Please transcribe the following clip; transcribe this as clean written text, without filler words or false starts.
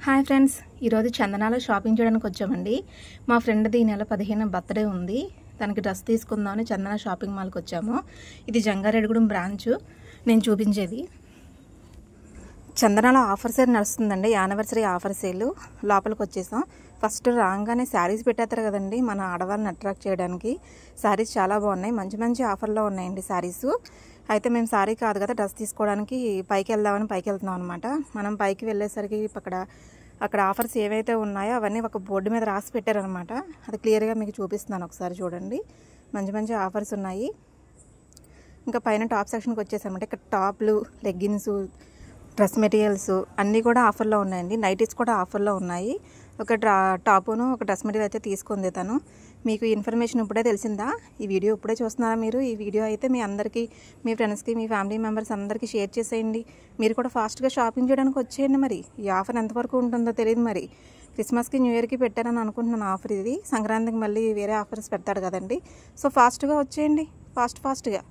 Hi friends, ఈరోజు చందనాలో shopping చేయడానికి వచ్చామండి. మా ఫ్రెండ్ది ఈ నెల 15 బర్త్డే ఉంది. తనకి డ్రెస్ తీసుకుందామని చందన షాపింగ్ మాల్కి వచ్చాము. ఇది జంగారెడ్డిగూడెం బ్రాంచ్. నేను చూపించేది చందనాలో ఆఫర్ సేల్ నడుస్తుందండి. Anniversary offer sale. లోపలికి వచ్చేసాం. ఫస్ట్ రాగానే శారీస్ పెట్టేస్తారు కదండి, మన ఆడవాళ్ళని అట్రాక్ట్ చేయడానికి. శారీస్ చాలా బాగున్నాయి, మంచి మంచి ఆఫర్లో ఉన్నాయండి శారీస్. అయితే మేము శారీ కాదు కదా, డ్రెస్ తీసుకోవడానికి పైకి వెళ్తున్నాం అనమాట. మనం పైకి వెళ్ళేసరికి అక్కడ ఆఫర్స్ ఏవైతే ఉన్నాయో అవన్నీ ఒక బోర్డు మీద రాసి పెట్టారనమాట. అది క్లియర్గా మీకు చూపిస్తున్నాను, ఒకసారి చూడండి. మంచి మంచి ఆఫర్స్ ఉన్నాయి. ఇంకా పైన టాప్ సెక్షన్కి వచ్చేసామంటే ఇక్కడ టాప్లు, లెగ్గిన్స్, డ్రెస్ మెటీరియల్స్ అన్నీ కూడా ఆఫర్లో ఉన్నాయండి. నైటీస్ కూడా ఆఫర్లో ఉన్నాయి. ఒక టాపును ఒక డ్రెస్ మెటీరియల్ అయితే తీసుకుంది తను. మీకు ఇన్ఫర్మేషన్ ఇప్పుడే తెలిసిందా? ఈ వీడియో ఇప్పుడే చూస్తున్నారా మీరు? ఈ వీడియో అయితే మీ అందరికీ, మీ ఫ్రెండ్స్కి, మీ ఫ్యామిలీ మెంబర్స్ అందరికీ షేర్ చేసేయండి. మీరు కూడా ఫాస్ట్గా షాపింగ్ చేయడానికి వచ్చేయండి. మరి ఈ ఆఫర్ ఎంతవరకు ఉంటుందో తెలియదు. మరి క్రిస్మస్కి, న్యూ ఇయర్కి పెట్టారని అనుకుంటున్నాను ఆఫర్ ఇది. సంక్రాంతికి మళ్ళీ వేరే ఆఫర్స్ పెడతాడు కదండి. సో ఫాస్ట్గా వచ్చేయండి, ఫాస్ట్గా.